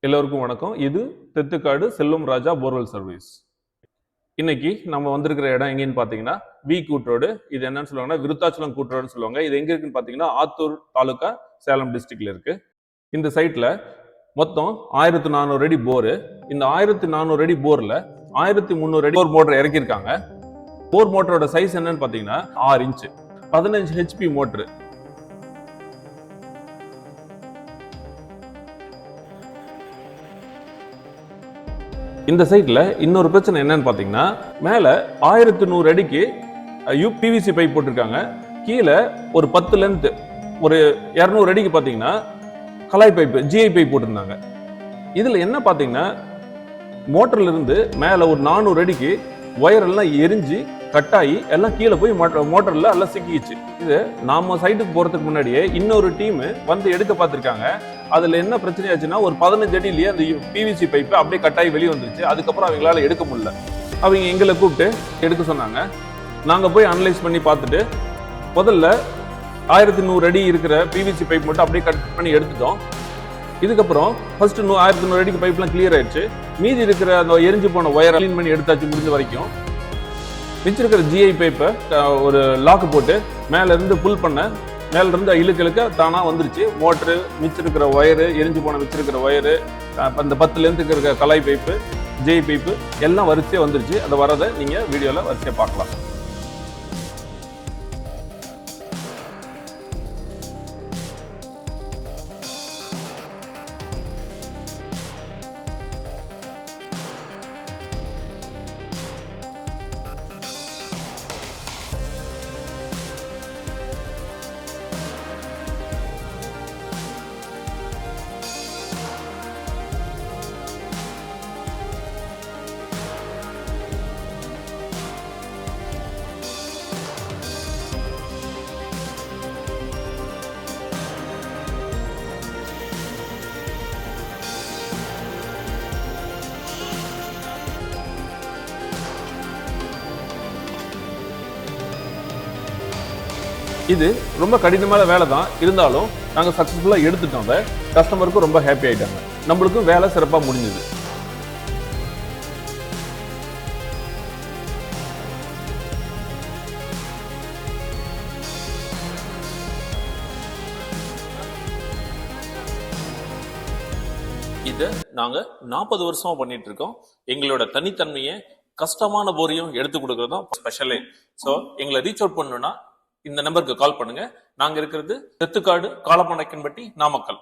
எல்லோருக்கும் வணக்கம். இது தெத்துக்காடு செல்வம் ராஜா போர்வெல் சர்வீஸ். இன்னைக்கு நம்ம வந்திருக்கிற இடம் எங்கன்னு பாத்தீங்கன்னா வி கூட்ரோடு. இது என்னன்னு சொல்லுவாங்கன்னா விருத்தாச்சலம் கூட்ரோடுன்னு சொல்லுவாங்க. இது எங்க இருக்குன்னு பாத்தீங்கன்னா ஆத்தூர் தாலுகா, சேலம் டிஸ்ட்ரிக்ட்ல இருக்கு. இந்த சைட்ல மொத்தம் 1400 அடி போரு. இந்த 1400 அடி போர்ல 1300 அடி போர் மோட்டர் இறக்கியிருக்காங்க. போர் மோட்டரோட சைஸ் என்னன்னு பாத்தீங்கன்னா 6 இன்ச் 15 ஹெச்பி மோட்டர். இந்த சைட்ல இன்னொரு பிரச்சனை என்னன்னு பாத்தீங்கன்னா மேல 1100 அடிக்கு பிவிசி பைப் போட்டிருக்காங்க. கீழே ஒரு 10 லென்த் ஒரு 200 அடிக்கு பாத்தீங்கன்னா கலாய் பைப் ஜிஐ பைப் போட்டிருந்தாங்க. இதுல என்ன பாத்தீங்கன்னா மோட்டர்ல இருந்து மேல ஒரு 400 அடிக்கு ஒயர் எல்லாம் எரிஞ்சு கட்டாயி எல்லாம் கீழே போய் மோட்டர்ல எல்லாம் சிக்கிச்சு. இது நாம சைட்டுக்கு போறதுக்கு முன்னாடியே இன்னொரு டீம் வந்து எடுக்க பார்த்திருக்காங்க. அதுல என்ன பிரச்சனை ஆச்சுன்னா ஒரு 15 அடியிலேயே அந்த பிவிசி பைப்பு அப்படியே கட்டாயி வெளியே வந்துருச்சு. அதுக்கப்புறம் அவங்களால எடுக்க முடியல. அவங்க எங்களை கூப்பிட்டு எடுக்க சொன்னாங்க. நாங்க போய் அனலைஸ் பண்ணி பார்த்துட்டு முதல்ல 1100 அடி இருக்கிற பிவிசி பைப் மட்டும் அப்படியே கட் பண்ணி எடுத்துட்டோம். இதுக்கப்புறம் ஃபர்ஸ்ட் 1100 அடிக்கு பைப்லாம் கிளியர் ஆயிடுச்சு. மீதி இருக்கிற அந்த எரிஞ்சு போன ஒயர் கிளீன் பண்ணி எடுத்தாச்சு முடிஞ்ச வரைக்கும். மிச்சிருக்கிற ஜிஐ பைப்பை ஒரு லாக்கு போட்டு மேல இருந்து புல் பண்ண மேல இருந்து இழுக்க தானா வந்துருச்சு. மோட்டரு, மிச்சிருக்கிற ஒயரு, எரிஞ்சு போன மிச்சிருக்கிற ஒயரு, அந்த 10 லென்த் இருக்கிற கலாய் பைப்பு, ஜிஐ பைப்பு எல்லாம் வரிசையா வந்துருச்சு. அதை வரதை நீங்க வீடியோல வரிசையா பார்க்கலாம். இது ரொம்ப கடினமான வேலை தான். இருந்தாலும் நாங்கள் சக்ஸஸ்ஃபுல்லாக எடுத்துட்டோம். கஸ்டமருக்கும் ரொம்ப ஹாப்பி ஆயிட்டாங்க. நம்மளுக்கும் வேலை சிறப்பாக முடிஞ்சது. இதை நாங்கள் 40 வருஷமா பண்ணிட்டு இருக்கோம். எங்களோட தனித்தன்மையை கஷ்டமான போரையும் எடுத்து கொடுக்கறது தான் ஸ்பெஷலே. ஸோ எங்களை ரீச் அவுட் பண்ணணும்னா இந்த நம்பருக்கு கால் பண்ணுங்க. நாங்க இருக்கிறது தெத்துக்காடு, காலப்பனைக்கன்பட்டி, நாமக்கல்.